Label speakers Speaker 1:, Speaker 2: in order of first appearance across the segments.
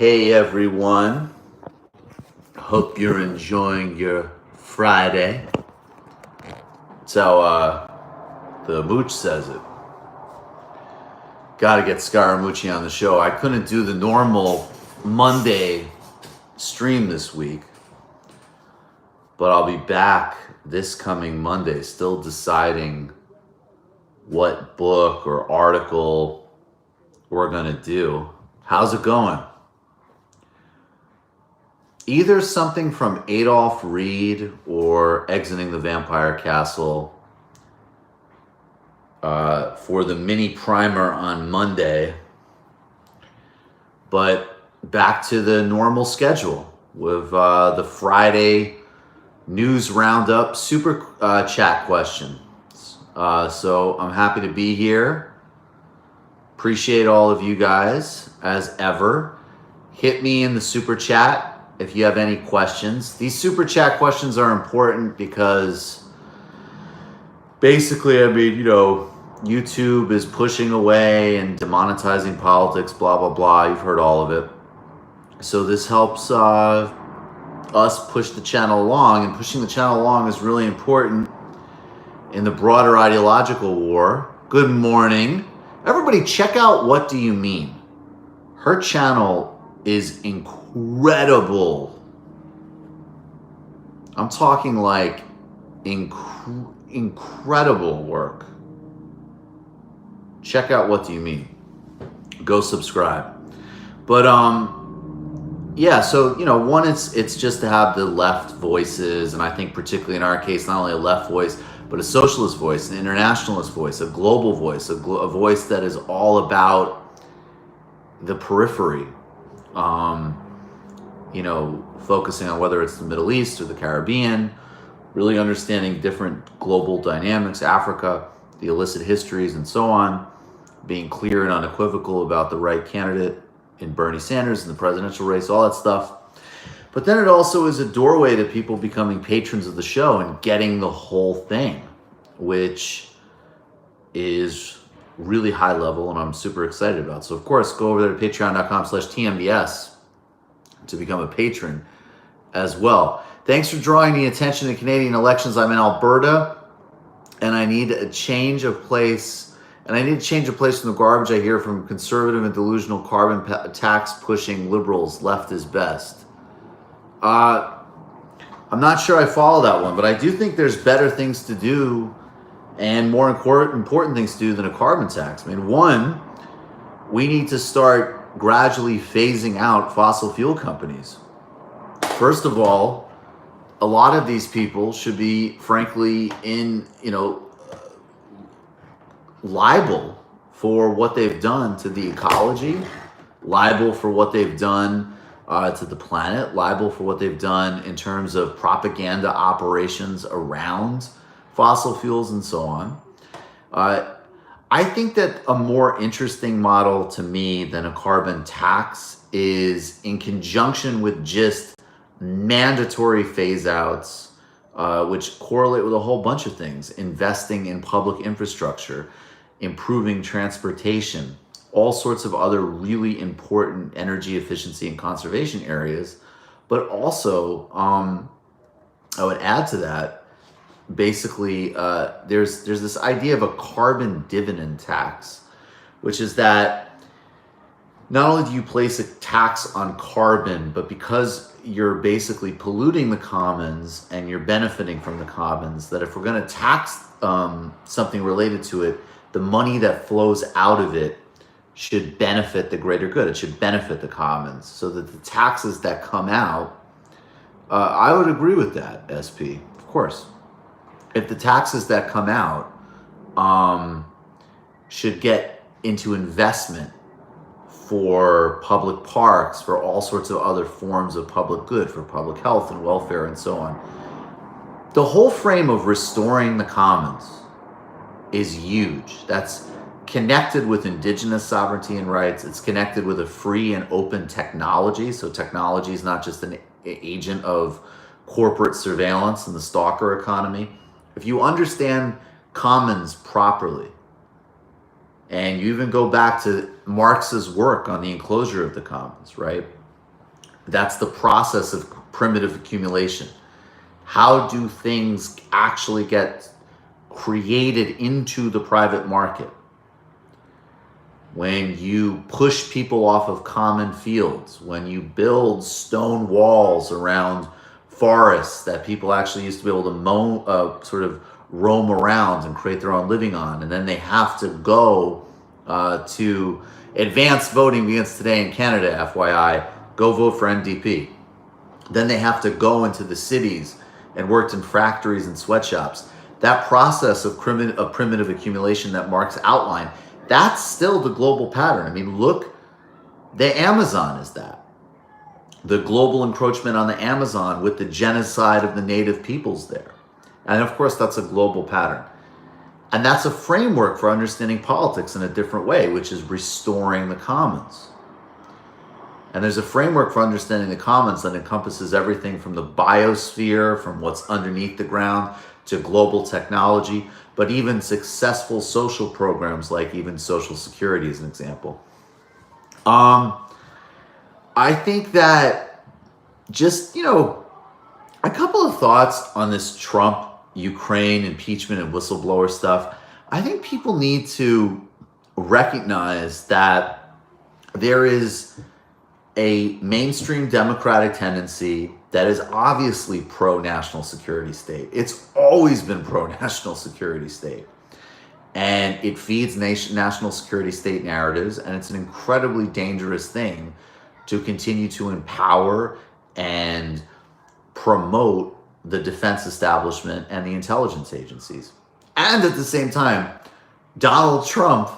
Speaker 1: Hey everyone, hope you're enjoying your Friday. That's how the Mooch says it. Gotta get Scaramucci on the show. I couldn't do the normal Monday stream this week, but I'll be back this coming Monday, still deciding what book or article we're gonna do. How's it going? Either something from Adolph Reed or Exiting the Vampire Castle for the mini primer on Monday. But back to the normal schedule with the Friday news roundup super chat questions. So I'm happy to be here. Appreciate all of you guys as ever. Hit me in the super chat if you have any questions. These super chat questions are important because basically, YouTube is pushing away and demonetizing politics, blah, blah, blah. You've heard all of it. So this helps us push the channel along, and pushing the channel along is really important in the broader ideological war. Good morning. Everybody check out What Do You Mean? Her channel is incredible. I'm talking like incredible work. Check out What Do You Mean? Go subscribe. But yeah, so one, it's just to have the left voices, and I think particularly in our case, not only a left voice, but a socialist voice, an internationalist voice, a global voice, a voice that is all about the periphery. Focusing on whether it's the Middle East or the Caribbean, really understanding different global dynamics, Africa, the illicit histories, and so on, being clear and unequivocal about the right candidate in Bernie Sanders in the presidential race, all that stuff. But then it also is a doorway to people becoming patrons of the show and getting the whole thing, which is really high level and I'm super excited about. So of course, go over there to patreon.com/TMBS to become a patron as well. Thanks for drawing the attention to Canadian elections. I'm in Alberta and I need a change of place. And I need to change of place from the garbage I hear from conservative and delusional carbon tax pushing liberals. Left is best. I'm not sure I follow that one, but I do think there's better things to do and more important things to do than a carbon tax. One, we need to start gradually phasing out fossil fuel companies. First of all, a lot of these people should be, frankly, liable for what they've done to the ecology, liable for what they've done to the planet, liable for what they've done in terms of propaganda operations around fossil fuels and so on. I think that a more interesting model to me than a carbon tax is in conjunction with just mandatory phase outs, which correlate with a whole bunch of things, investing in public infrastructure, improving transportation, all sorts of other really important energy efficiency and conservation areas. But also, I would add to that, basically, there's this idea of a carbon dividend tax, which is that not only do you place a tax on carbon, but because you're basically polluting the commons and you're benefiting from the commons, that if we're going to tax something related to it, the money that flows out of it should benefit the greater good. It should benefit the commons, so that the taxes that come out, I would agree with that, SP, of course. If the taxes that come out should get into investment for public parks, for all sorts of other forms of public good, for public health and welfare and so on. The whole frame of restoring the commons is huge. That's connected with indigenous sovereignty and rights. It's connected with a free and open technology. So technology is not just an agent of corporate surveillance and the stalker economy. If you understand commons properly, and you even go back to Marx's work on the enclosure of the commons, right? That's the process of primitive accumulation. How do things actually get created into the private market? When you push people off of common fields, when you build stone walls around forests that people actually used to be able to sort of roam around and create their own living on, and then they have to go to advanced voting begins today in Canada, FYI, go vote for NDP. Then they have to go into the cities and worked in factories and sweatshops. That process of primitive accumulation that Marx outlined, that's still the global pattern. I mean, look, the Amazon is that. The global encroachment on the Amazon with the genocide of the native peoples there. And of course, that's a global pattern. And that's a framework for understanding politics in a different way, which is restoring the commons. And there's a framework for understanding the commons that encompasses everything from the biosphere, from what's underneath the ground, to global technology, but even successful social programs like even Social Security as an example. I think that just, a couple of thoughts on this Trump, Ukraine, impeachment, and whistleblower stuff. I think people need to recognize that there is a mainstream democratic tendency that is obviously pro-national security state. It's always been pro-national security state. And it feeds national security state narratives, and it's an incredibly dangerous thing to continue to empower and promote the defense establishment and the intelligence agencies. And at the same time, Donald Trump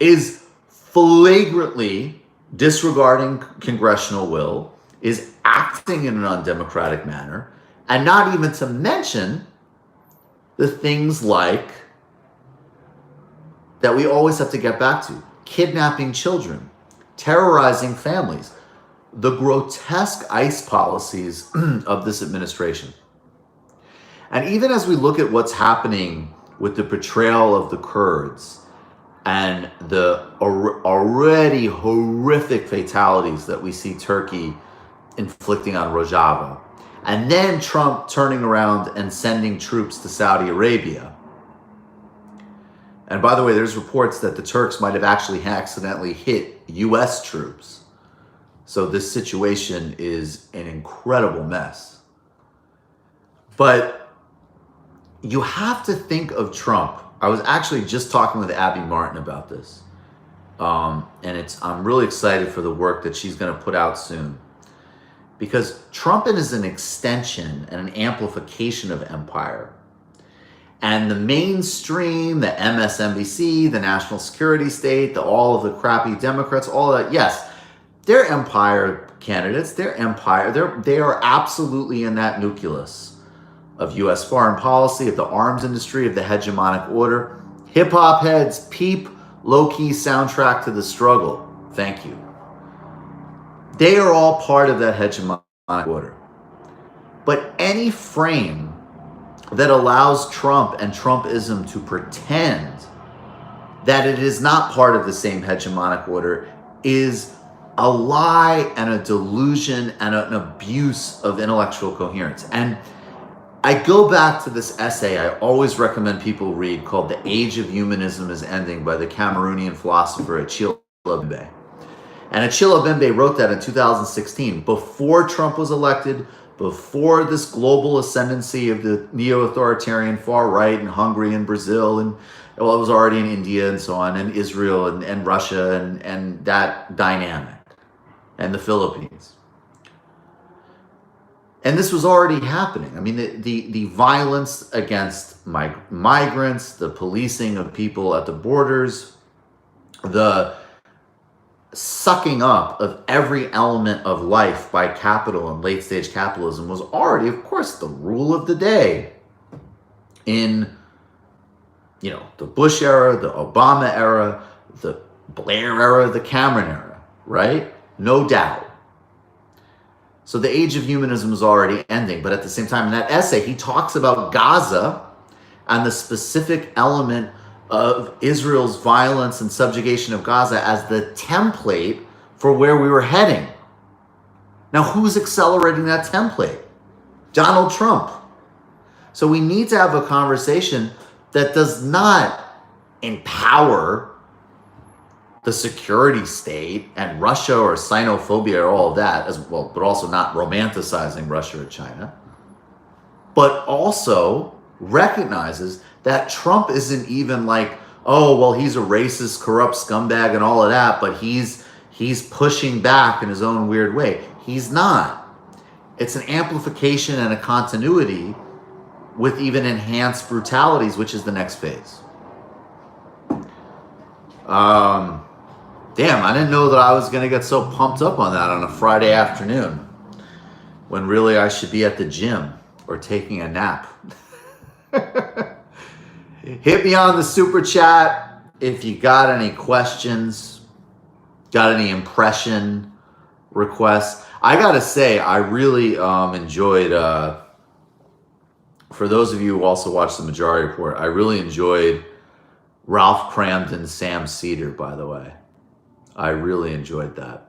Speaker 1: is flagrantly disregarding congressional will, is acting in an undemocratic manner, and not even to mention the things like that we always have to get back to: kidnapping children, terrorizing families, the grotesque ICE policies of this administration. And even as we look at what's happening with the betrayal of the Kurds and the already horrific fatalities that we see Turkey inflicting on Rojava, and then Trump turning around and sending troops to Saudi Arabia. And by the way, there's reports that the Turks might have actually accidentally hit US troops. So this situation is an incredible mess. But you have to think of Trump. I was actually just talking with Abby Martin about this. And I'm really excited for the work that she's going to put out soon. Because Trump is an extension and an amplification of empire. And the mainstream, the MSNBC, the national security state, all of the crappy Democrats, all that, yes, they're empire candidates, they are absolutely in that nucleus of U.S. foreign policy, of the arms industry, of the hegemonic order. Hip-hop heads, peep, low-key soundtrack to the struggle. Thank you. They are all part of that hegemonic order. But any frame that allows Trump and Trumpism to pretend that it is not part of the same hegemonic order is a lie and a delusion and an abuse of intellectual coherence. And I go back to this essay I always recommend people read called The Age of Humanism is Ending by the Cameroonian philosopher Achille Mbembe. And Achille Mbembe wrote that in 2016, before Trump was elected, before this global ascendancy of the neo-authoritarian far right in Hungary and Brazil, and well, it was already in India and so on, and Israel and Russia and that dynamic, and the Philippines. And this was already happening. I mean, the violence against migrants, the policing of people at the borders, the sucking up of every element of life by capital and late-stage capitalism was already, of course, the rule of the day in, the Bush era, the Obama era, the Blair era, the Cameron era, right? No doubt. So the age of humanism is already ending. But at the same time, in that essay, he talks about Gaza and the specific element of Israel's violence and subjugation of Gaza as the template for where we were heading. Now, who's accelerating that template? Donald Trump. So we need to have a conversation that does not empower the security state and Russia or xenophobia or all of that as well, but also not romanticizing Russia or China, but also recognizes that Trump isn't even like, oh, well, he's a racist, corrupt scumbag and all of that, but he's pushing back in his own weird way. He's not. It's an amplification and a continuity with even enhanced brutalities, which is the next phase. Damn, I didn't know that I was going to get so pumped up on that on a Friday afternoon when really I should be at the gym or taking a nap. Hit me on the super chat if you got any questions, got any impression requests. I got to say, I really enjoyed, for those of you who also watched the Majority Report, I really enjoyed Ralph Cramden's Sam Cedar, by the way. I really enjoyed that.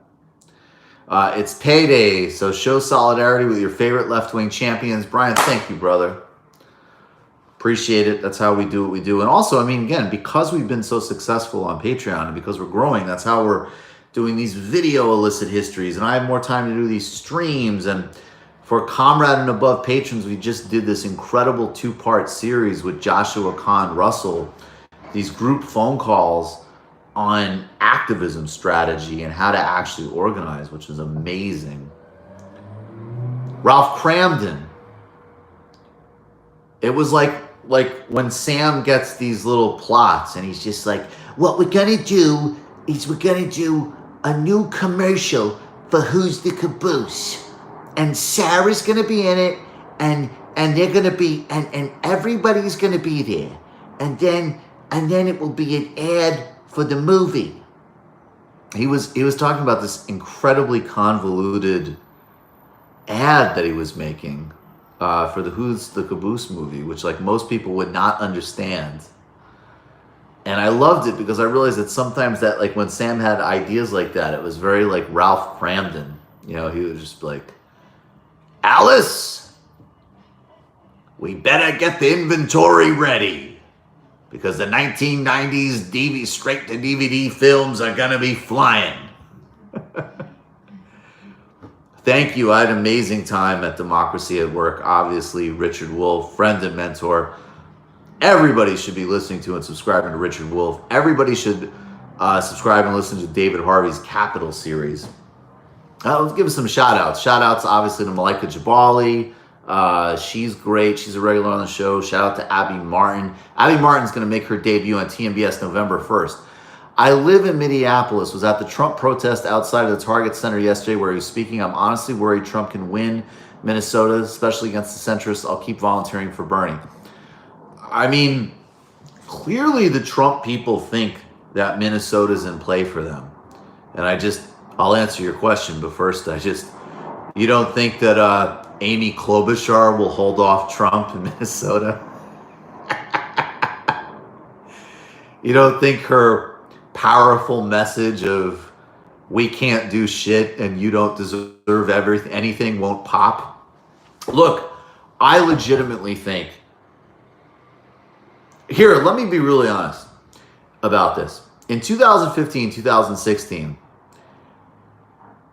Speaker 1: It's payday, so show solidarity with your favorite left-wing champions. Brian, thank you, brother. Appreciate it. That's how we do what we do. And also, I mean, again, because we've been so successful on Patreon and because we're growing, that's how we're doing these video illicit histories. And I have more time to do these streams. And for Comrade and Above patrons, we just did this incredible 2-part series with Joshua Kahn Russell, these group phone calls on activism strategy and how to actually organize, which is amazing. Ralph Cramden. It was like when Sam gets these little plots and he's just like, what we're going to do is we're going to do a new commercial for Who's the Caboose. And Sarah's going to be in it and they're going to be, and everybody's going to be there. And then it will be an ad for the movie. He was talking about this incredibly convoluted ad that he was making for the Who's the Caboose movie, which like most people would not understand. And I loved it because I realized that sometimes that like when Sam had ideas like that, it was very like Ralph Cramden. You know, he was just like, Alice, we better get the inventory ready, because the 1990s straight-to-DVD films are going to be flying. Thank you. I had an amazing time at Democracy at Work. Obviously, Richard Wolff, friend and mentor. Everybody should be listening to and subscribing to Richard Wolff. Everybody should subscribe and listen to David Harvey's Capital series. Let's give us some shout-outs. Shout-outs, obviously, to Malika Jabali. She's great. She's a regular on the show. Shout out to Abby Martin. Abby Martin's going to make her debut on TMBS November 1st. I live in Minneapolis, was at the Trump protest outside of the Target Center yesterday where he was speaking. I'm honestly worried Trump can win Minnesota, especially against the centrists. I'll keep volunteering for Bernie. I mean, clearly the Trump people think that Minnesota's in play for them. And I'll answer your question, but first you don't think that Amy Klobuchar will hold off Trump in Minnesota? You don't think her powerful message of we can't do shit and you don't deserve anything won't pop? Look, I legitimately think, here, let me be really honest about this. In 2015, 2016,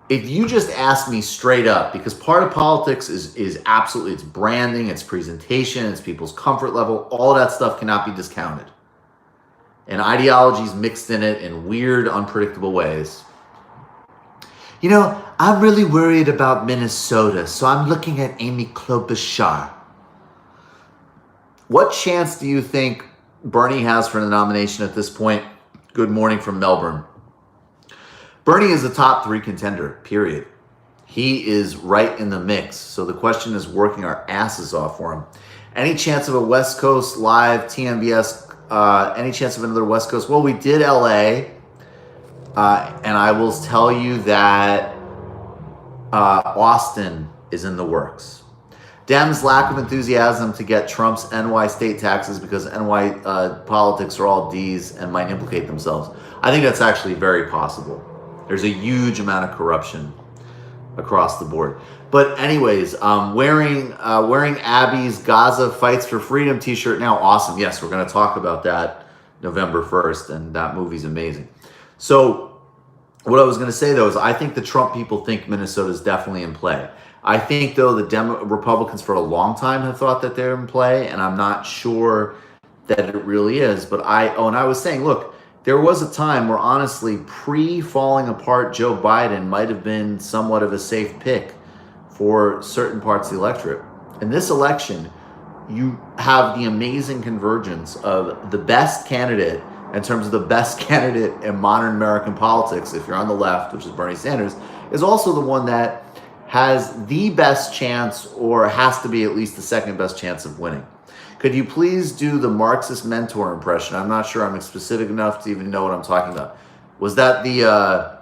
Speaker 1: if you just ask me straight up, because part of politics is absolutely, it's branding, it's presentation, it's people's comfort level, all that stuff cannot be discounted. And ideologies mixed in it in weird, unpredictable ways. You know, I'm really worried about Minnesota, so I'm looking at Amy Klobuchar. What chance do you think Bernie has for the nomination at this point? Good morning from Melbourne. Bernie is a top 3 contender, period. He is right in the mix. So the question is working our asses off for him. Any chance of a West Coast live TMBS? Any chance of another West Coast? Well, we did LA. And I will tell you that Austin is in the works. Dems' lack of enthusiasm to get Trump's NY state taxes because NY politics are all D's and might implicate themselves. I think that's actually very possible. There's a huge amount of corruption across the board. But anyways, wearing Abby's Gaza Fights for Freedom t-shirt now. Awesome. Yes, we're going to talk about that November 1st, and that movie's amazing. So what I was going to say, though, is I think the Trump people think Minnesota is definitely in play. I think, though, the Republicans for a long time have thought that they're in play, and I'm not sure that it really is. But and I was saying, look, there was a time where, honestly, pre-falling apart Joe Biden might have been somewhat of a safe pick for certain parts of the electorate. In this election, you have the amazing convergence of the best candidate in terms of the best candidate in modern American politics, if you're on the left, which is Bernie Sanders, is also the one that has the best chance, or has to be at least the second best chance of winning. Could you please do the Marxist mentor impression? I'm not sure I'm specific enough to even know what I'm talking about. Was that the,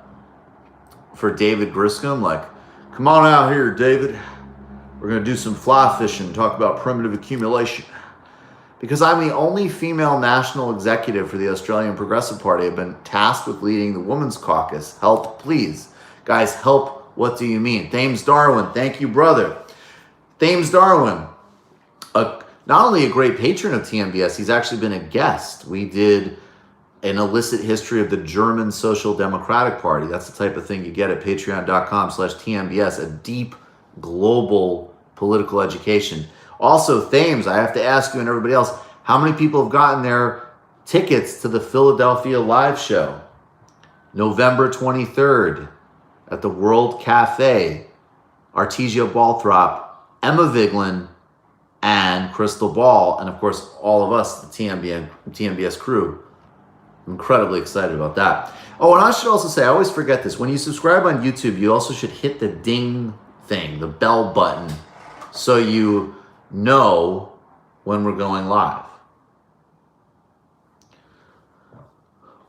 Speaker 1: for David Griscom? Like, come on out here, David. We're going to do some fly fishing, talk about primitive accumulation. Because I'm the only female national executive for the Australian Progressive Party. I've been tasked with leading the Women's Caucus. Help, please. Guys, help. What do you mean? Thames Darwin, thank you, brother. Thames Darwin, not only a great patron of TMBS, he's actually been a guest. We did an illicit history of the German Social Democratic Party. That's the type of thing you get at patreon.com/TMBS, a deep global political education. Also, Thames, I have to ask you and everybody else, how many people have gotten their tickets to the Philadelphia live show? November 23rd at the World Cafe. Artesia Balthrop, Emma Vigeland, and Crystal Ball, and of course, all of us, the TMBS crew. I'm incredibly excited about that. Oh, and I should also say, I always forget this. When you subscribe on YouTube, you also should hit the ding thing, the bell button, so you know when we're going live.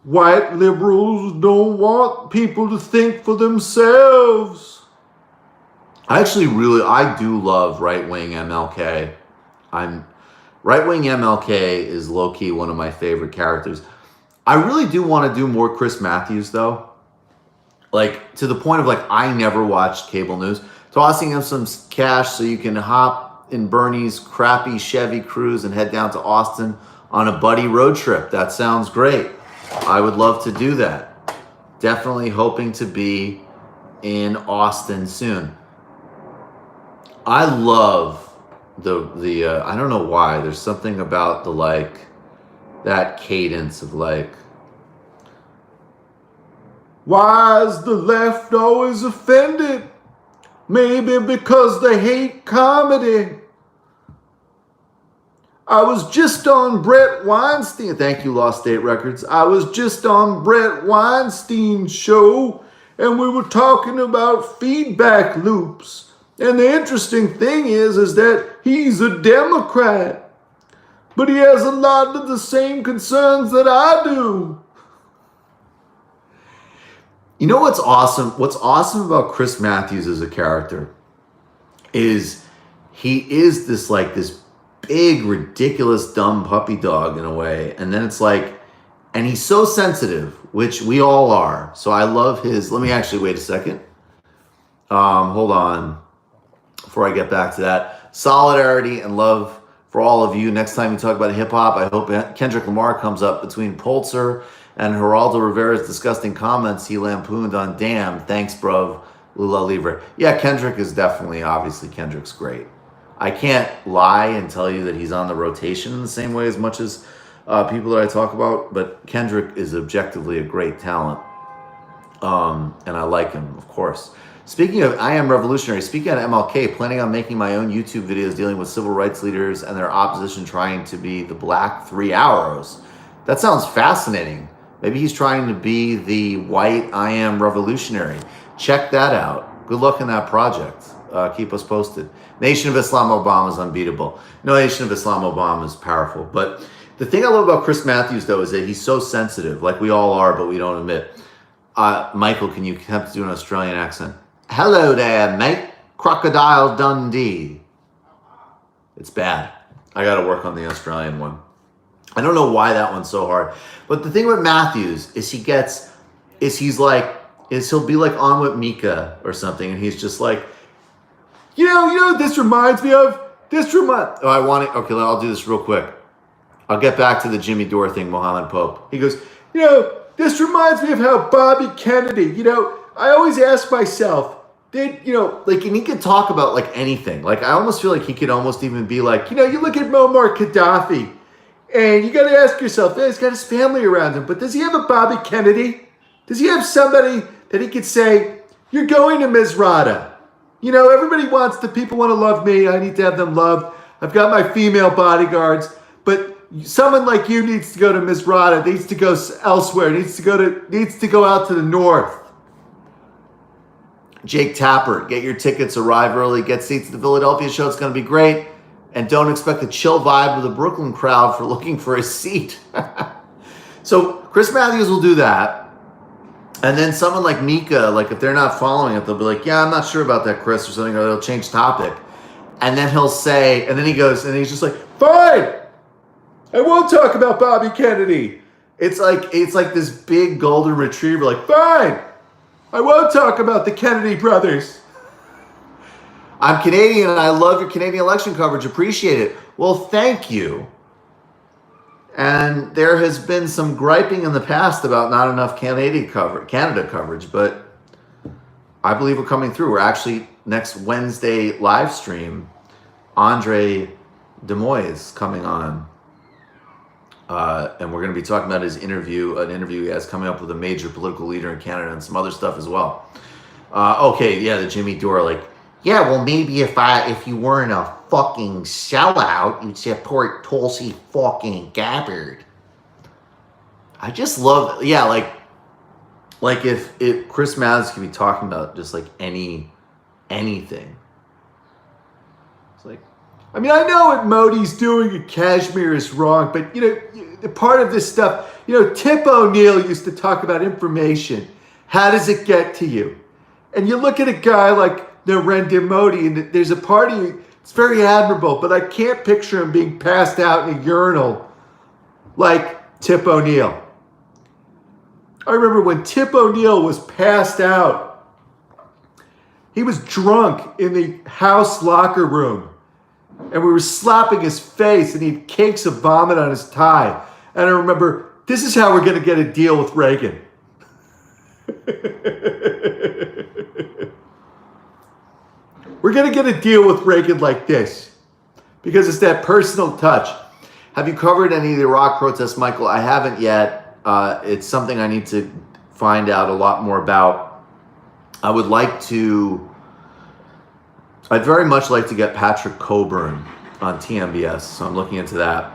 Speaker 1: White liberals don't want people to think for themselves. I do love right-wing MLK. Right-wing MLK is low-key one of my favorite characters. I really do want to do more Chris Matthews, though. Like, to the point of, like, I never watched cable news. Tossing him some cash so you can hop in Bernie's crappy Chevy Cruze and head down to Austin on a buddy road trip. That sounds great. I would love to do that. Definitely hoping to be in Austin soon. I love the I don't know why, there's something about the, like, that cadence of, like, why is the left always offended? Maybe because they hate comedy. I was just on Brett Weinstein. Thank you, Lost State Records. I was just on Brett Weinstein's show, and we were talking about feedback loops. And the interesting thing is that he's a Democrat, but he has a lot of the same concerns that I do. You know what's awesome? What's awesome about Chris Matthews as a character is he is this big, ridiculous, dumb puppy dog in a way. And then it's like, and he's so sensitive, which we all are. So I love his, let me actually wait a second. Hold on. Before I get back to that, solidarity and love for all of you. Next time you talk about hip hop, I hope Kendrick Lamar comes up between Pulitzer and Geraldo Rivera's disgusting comments he lampooned on Damn. Thanks, bruv. Lula Libre. Yeah, Kendrick is definitely, obviously, Kendrick's great. I can't lie and tell you that he's on the rotation in the same way as much as people that I talk about, but Kendrick is objectively a great talent. And I like him, of course. Speaking of I Am Revolutionary, speaking of MLK, planning on making my own YouTube videos dealing with civil rights leaders and their opposition trying to be the Black Three Arrows. That sounds fascinating. Maybe he's trying to be the white I Am Revolutionary. Check that out. Good luck in that project. Keep us posted. Nation of Islam Obama is unbeatable. No, Nation of Islam Obama is powerful. But the thing I love about Chris Matthews, though, is that he's so sensitive, like we all are, but we don't admit. Michael, can you have to do an Australian accent? Hello there, mate. Crocodile Dundee. It's bad. I got to work on the Australian one. I don't know why that one's so hard. But the thing with Matthews is he's like, is he'll be like on with Mika or something, and he's just like, you know, this reminds me of okay, I'll do this real quick. I'll get back to the Jimmy Dore thing, Mohammed Pope. He goes, this reminds me of how Bobby Kennedy, I always ask myself, and he could talk about like anything. Like, I almost feel like he could almost even be like, you look at Muammar Gaddafi, and you got to ask yourself, he's got his family around him, but does he have a Bobby Kennedy? Does he have somebody that he could say, you're going to Misrata? Everybody people want to love me. I need to have them loved. I've got my female bodyguards, but someone like you needs to go to Misrata, needs to go elsewhere, needs to go out to the north. Jake Tapper, get your tickets, arrive early, get seats at the Philadelphia show. It's going to be great. And don't expect a chill vibe with the Brooklyn crowd for looking for a seat. So Chris Matthews will do that. And then someone like Mika, like if they're not following it, they'll be like, yeah, I'm not sure about that, Chris, or something, or they'll change topic. And then he'll say, and then he goes, and he's just like, fine, I won't talk about Bobby Kennedy. It's like this big golden retriever, like, fine, I won't talk about the Kennedy brothers. I'm Canadian and I love your Canadian election coverage. Appreciate it. Well, thank you. And there has been some griping in the past about not enough Canada coverage, but I believe we're coming through. We're actually next Wednesday live stream, Andre Demois coming on. And we're going to be talking about an interview he has coming up with a major political leader in Canada and some other stuff as well. The Jimmy Dore, like, yeah, well, maybe if you weren't a fucking sellout, you'd support Tulsi fucking Gabbard. I just love, like if Chris Matthews could be talking about just like anything. It's like, I mean, I know what Modi's doing in Kashmir is wrong, but the part of this stuff, Tip O'Neill used to talk about information. How does it get to you? And you look at a guy like Narendra Modi, and there's a party, it's very admirable, but I can't picture him being passed out in a urinal like Tip O'Neill. I remember when Tip O'Neill was passed out, he was drunk in the House locker room, and we were slapping his face, and he had cakes of vomit on his tie. And I remember, this is how we're going to get a deal with Reagan. We're going to get a deal with Reagan like this because it's that personal touch. Have you covered any of the Iraq protests, Michael? I haven't yet. It's something I need to find out a lot more about. I'd very much like to get Patrick Coburn on TMBS, so I'm looking into that.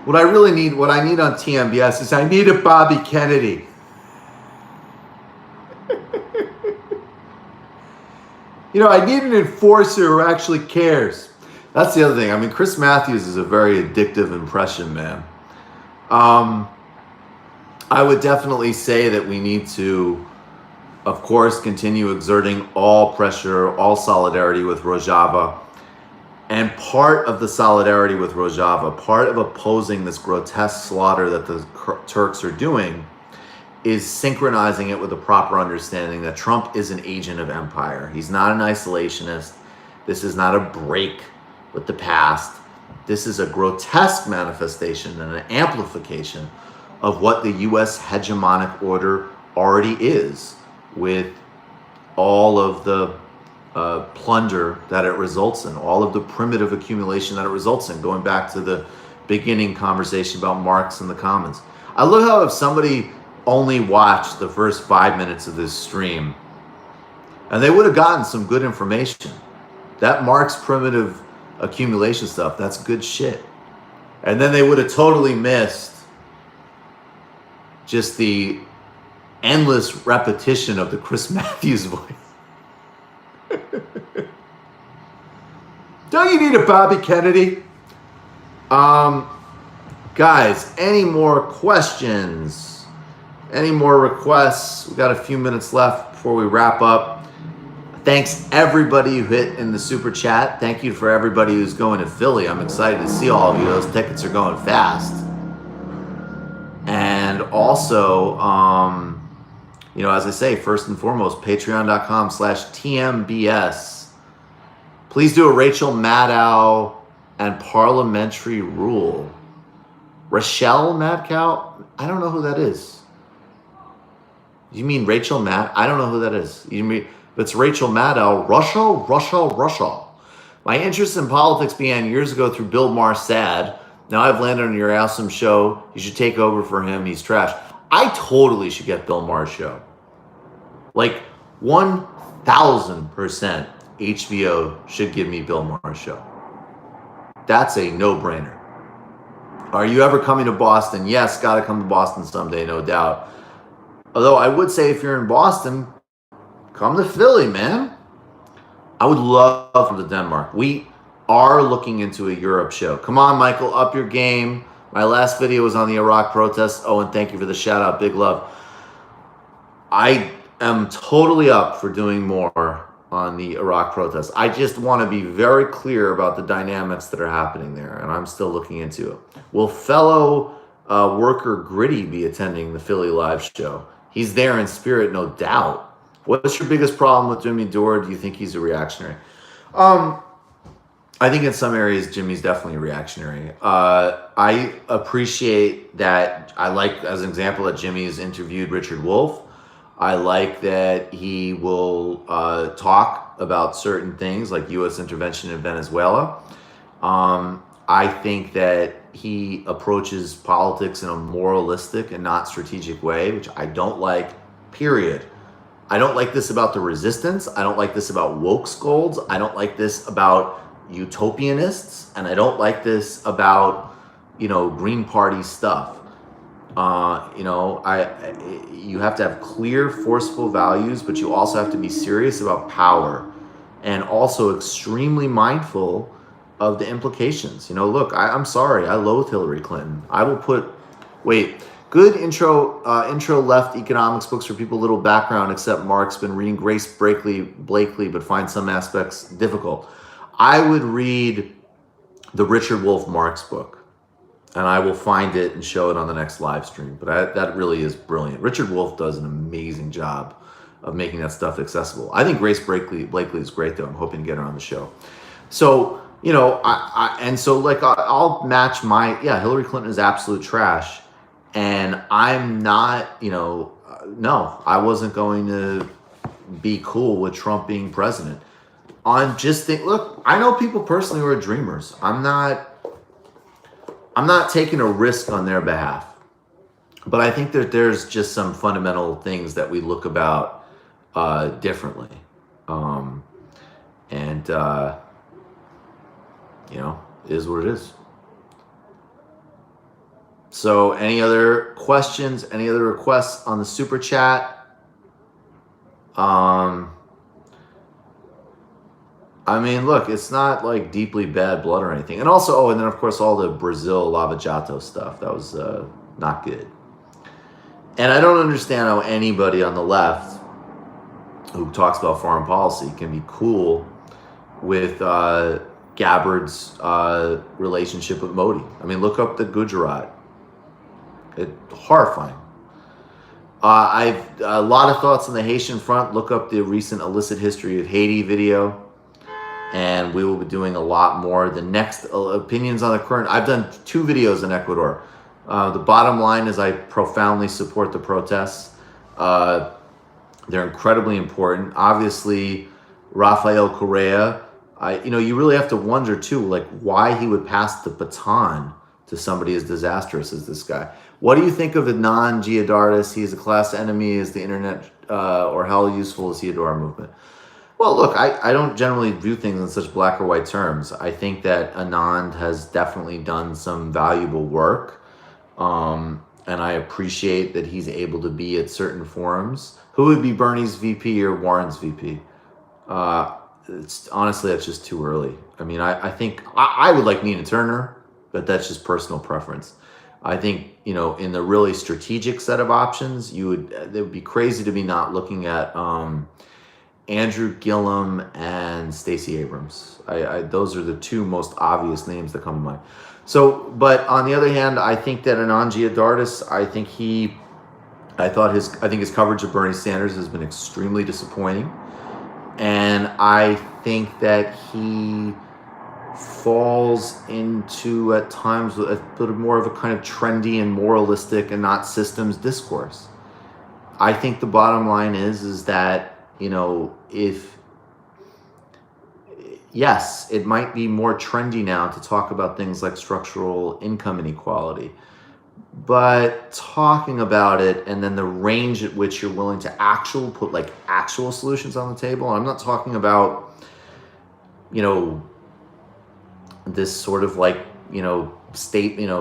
Speaker 1: What I need on TMBS is I need a Bobby Kennedy. I need an enforcer who actually cares. That's the other thing. I mean, Chris Matthews is a very addictive impression man. I would definitely say that we need to, of course, continue exerting all pressure, all solidarity with Rojava. And part of the solidarity with Rojava, part of opposing this grotesque slaughter that the Turks are doing, is synchronizing it with a proper understanding that Trump is an agent of empire. He's not an isolationist. This is not a break with the past. This is a grotesque manifestation and an amplification of what the U.S. hegemonic order already is, with all of the plunder that it results in, all of the primitive accumulation that it results in, going back to the beginning conversation about Marx and the Commons. I love how if somebody only watched the first 5 minutes of this stream, and they would have gotten some good information. That Marx primitive accumulation stuff, that's good shit. And then they would have totally missed just the endless repetition of the Chris Matthews voice. Don't you need a Bobby Kennedy? Guys, any more questions? Any more requests? We got a few minutes left before we wrap up. Thanks everybody who hit in the super chat. Thank you for everybody who's going to Philly. I'm excited to see all of you. Those tickets are going fast. And also, you know, as I say, first and foremost, patreon.com/TMBS. Please do a Rachel Maddow and parliamentary rule. Rochelle Madcow? I don't know who that is. You mean Rachel Matt? I don't know who that is. You mean, if it's Rachel Maddow, Russia. My interest in politics began years ago through Bill Maher. Now I've landed on your awesome show. You should take over for him. He's trash. I totally should get Bill Maher's show. Like 1,000% HBO should give me Bill Maher's show. That's a no-brainer. Are you ever coming to Boston? Yes, got to come to Boston someday, no doubt. Although I would say if you're in Boston, come to Philly, man. I would love to come to Denmark. We are looking into a Europe show. Come on, Michael, up your game. My last video was on the Iraq protests. Oh, and thank you for the shout out. Big love. I am totally up for doing more on the Iraq protests. I just want to be very clear about the dynamics that are happening there, and I'm still looking into it. Will fellow worker Gritty be attending the Philly live show? He's there in spirit, no doubt. What's your biggest problem with Jimmy Dore? Do you think he's a reactionary? I think in some areas, Jimmy's definitely a reactionary. I appreciate that. I like, as an example, that Jimmy has interviewed Richard Wolff. I like that he will talk about certain things like U.S. intervention in Venezuela. I think that he approaches politics in a moralistic and not strategic way, which I don't like, period. I don't like this about the resistance. I don't like this about woke scolds. I don't like this about utopianists. And I don't like this about, you know, Green Party stuff. You know, you have to have clear, forceful values, but you also have to be serious about power and also extremely mindful of the implications. You know, look, I'm sorry, I loathe Hillary Clinton. I will put, good intro left economics books for people, little background, except Mark's been reading Grace Blakely, but find some aspects difficult. I would read the Richard Wolff Marx book, and I will find it and show it on the next live stream. But that really is brilliant. Richard Wolff does an amazing job of making that stuff accessible. I think Grace Blakely is great, though. I'm hoping to get her on the show. So, you know, I'll match Hillary Clinton is absolute trash. And I'm not, you know, no, I wasn't going to be cool with Trump being president. Look, I know people personally who are dreamers. I'm not taking a risk on their behalf. But I think that there's just some fundamental things that we look about differently. You know, it is what it is. So any other questions, any other requests on the super chat? I mean, look, it's not like deeply bad blood or anything. And also, and then of course, all the Brazil Lava Jato stuff. That was not good. And I don't understand how anybody on the left who talks about foreign policy can be cool with Gabbard's relationship with Modi. I mean, look up the Gujarat. It's horrifying. I've a lot of thoughts on the Haitian front. Look up the recent illicit history of Haiti video. And we will be doing a lot more. The next opinions on the current, I've done 2 videos in Ecuador. The bottom line is I profoundly support the protests. They're incredibly important. Obviously, Rafael Correa, you really have to wonder too, like why he would pass the baton to somebody as disastrous as this guy. What do you think of Adnan Giadartis? He's a class enemy. Is the internet or how useful is he to our movement? Well, look, I don't generally view things in such black or white terms. I think that Anand has definitely done some valuable work. And I appreciate that he's able to be at certain forums. Who would be Bernie's VP or Warren's VP? Honestly, that's just too early. I mean, I think I would like Nina Turner, but that's just personal preference. I think, in the really strategic set of options, it would be crazy to be not looking at Andrew Gillum and Stacey Abrams. Those are the two most obvious names that come to mind. So, but on the other hand, I think that Anand Giadartis, I think his coverage of Bernie Sanders has been extremely disappointing. And I think that he falls into, at times, a bit more of a kind of trendy and moralistic and not systems discourse. I think the bottom line is that, yes, it might be more trendy now to talk about things like structural income inequality, but talking about it and then the range at which you're willing to put actual solutions on the table. I'm not talking about, this sort of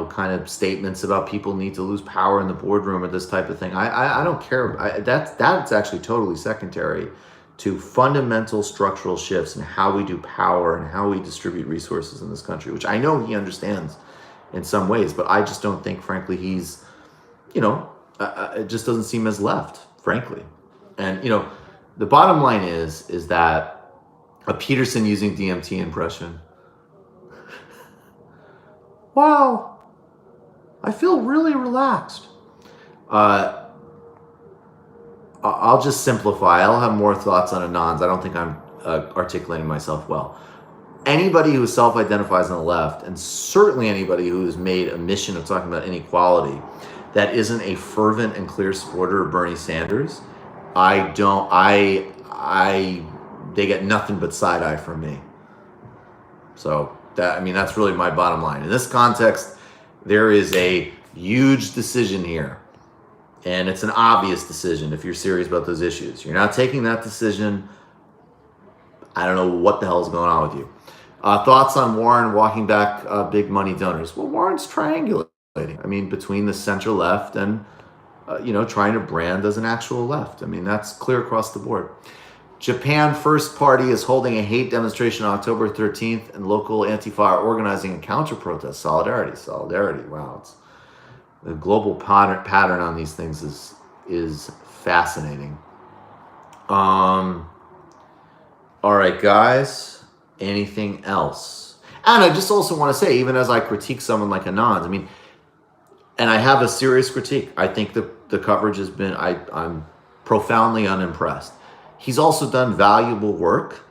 Speaker 1: kind of statements about people need to lose power in the boardroom or this type of thing. I don't care. That's actually totally secondary to fundamental structural shifts in how we do power and how we distribute resources in this country, which I know he understands in some ways, but I just don't think, frankly, he's, it just doesn't seem as left, frankly. And, the bottom line is that a Peterson using DMT impression. Wow, I feel really relaxed. I'll just simplify. I'll have more thoughts on Anand's. I don't think I'm articulating myself well. Anybody who self-identifies on the left, and certainly anybody who has made a mission of talking about inequality, that isn't a fervent and clear supporter of Bernie Sanders, they get nothing but side eye from me. So that's really my bottom line. In this context, there is a huge decision here. And it's an obvious decision if you're serious about those issues. You're not taking that decision, I don't know what the hell is going on with you. Thoughts on Warren walking back big money donors? Well, Warren's triangulating. Between the center left and, trying to brand as an actual left. That's clear across the board. Japan First Party is holding a hate demonstration on October 13th, and local Antifa are organizing a counter-protest. Solidarity. Wow, the global pattern on these things is fascinating. All right, guys. Anything else? And I just also want to say, even as I critique someone like Anand, and I have a serious critique. I think the coverage has been, I'm profoundly unimpressed. He's also done valuable work,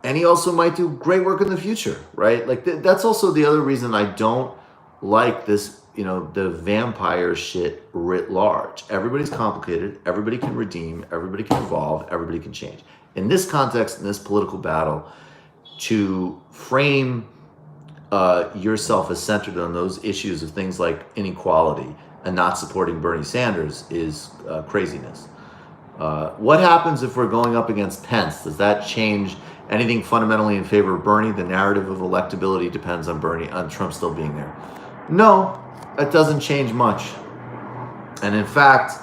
Speaker 1: and he also might do great work in the future, right? That's also the other reason I don't like this, the vampire shit writ large. Everybody's complicated. Everybody can redeem. Everybody can evolve. Everybody can change. In this context, in this political battle, to frame yourself as centered on those issues of things like inequality and not supporting Bernie Sanders is craziness. What happens if we're going up against Pence? Does that change anything fundamentally in favor of Bernie? The narrative of electability depends on Trump still being there. No, it doesn't change much. And in fact,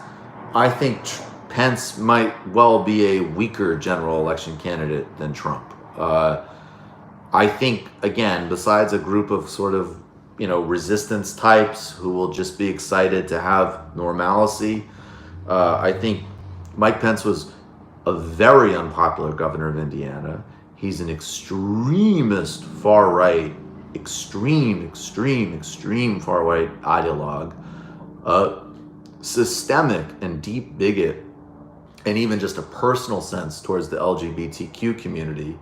Speaker 1: I think Pence might well be a weaker general election candidate than Trump. I think, again, besides a group of sort of, resistance types who will just be excited to have normalcy, I think Mike Pence was a very unpopular governor of Indiana. He's an extremist far-right, extreme far-right ideologue, systemic and deep bigot, and even just a personal sense towards the LGBTQ community,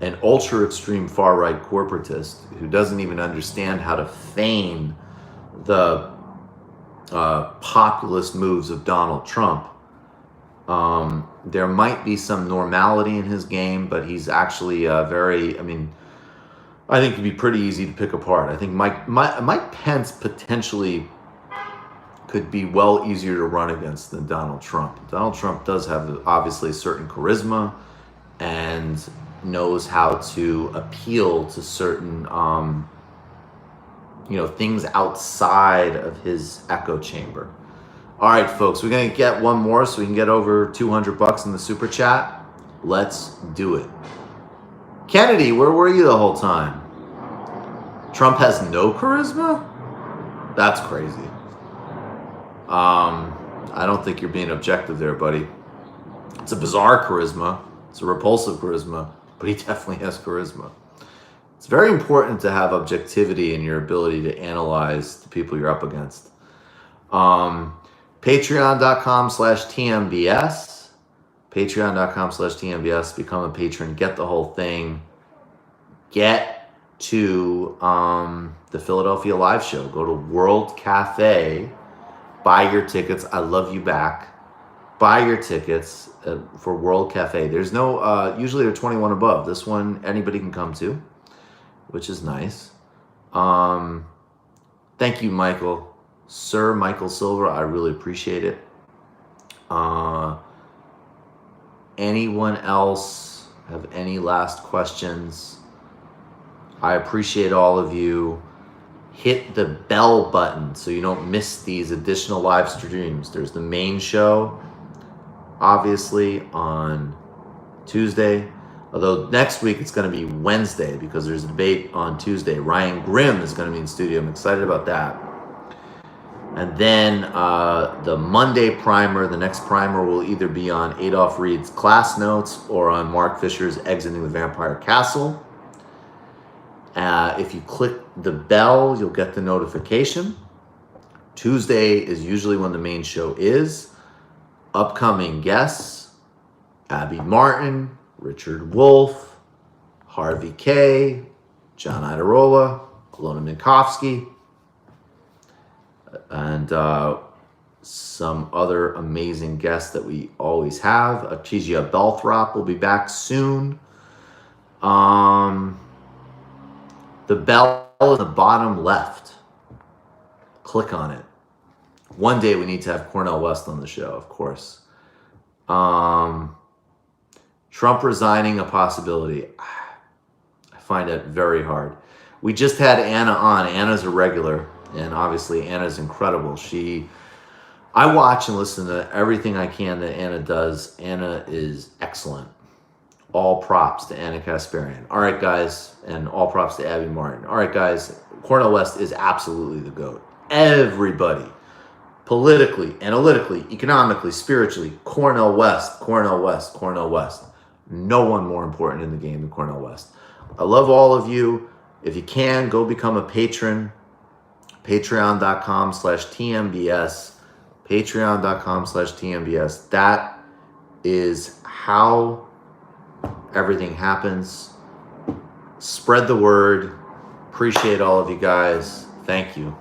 Speaker 1: an ultra-extreme far-right corporatist who doesn't even understand how to feign the populist moves of Donald Trump. There might be some normality in his game, but he's actually I think it'd be pretty easy to pick apart. I think Mike Pence potentially could be well easier to run against than Donald Trump. Donald Trump does have obviously a certain charisma and knows how to appeal to certain things outside of his echo chamber. All right, folks, we're going to get one more so we can get over $200 in the super chat. Let's do it. Kennedy, where were you the whole time? Trump has no charisma? That's crazy. I don't think you're being objective there, buddy. It's a bizarre charisma. It's a repulsive charisma, but he definitely has charisma. It's very important to have objectivity in your ability to analyze the people you're up against. Patreon.com/TMBS. Patreon.com/TMBS. Become a patron. Get the whole thing. Get to the Philadelphia live show. Go to World Cafe. Buy your tickets. I love you back. Buy your tickets for World Cafe. There's no, usually they're 21 above. This one, anybody can come to, which is nice. Thank you, Michael. Sir Michael Silver, I really appreciate it. Anyone else have any last questions? I appreciate all of you. Hit the bell button so you don't miss these additional live streams. There's the main show, obviously, on Tuesday. Although next week it's going to be Wednesday because there's a debate on Tuesday. Ryan Grimm is going to be in studio. I'm excited about that. And then the Monday primer, the next primer will either be on Adolph Reed's Class Notes or on Mark Fisher's Exiting the Vampire Castle. If you click the bell, you'll get the notification. Tuesday is usually when the main show is. Upcoming guests, Abby Martin, Richard Wolff, Harvey K, John Idarola, Alona Minkowski, and some other amazing guests that we always have. Atizia Belthrop will be back soon. The bell in the bottom left. Click on it. One day we need to have Cornel West on the show, of course. Trump resigning, a possibility. I find it very hard. We just had Anna on. Anna's a regular, and obviously Anna's incredible. I watch and listen to everything I can that Anna does. Anna is excellent. All props to Anna Kasparian. All right, guys, and all props to Abby Martin. All right, guys, Cornel West is absolutely the GOAT. Everybody, politically, analytically, economically, spiritually, Cornel West, Cornel West, Cornel West. No one more important in the game than Cornel West. I love all of you. If you can, go become a patron. Patreon.com/TMBS. Patreon.com/TMBS. That is how everything happens. Spread the word. Appreciate all of you guys. Thank you.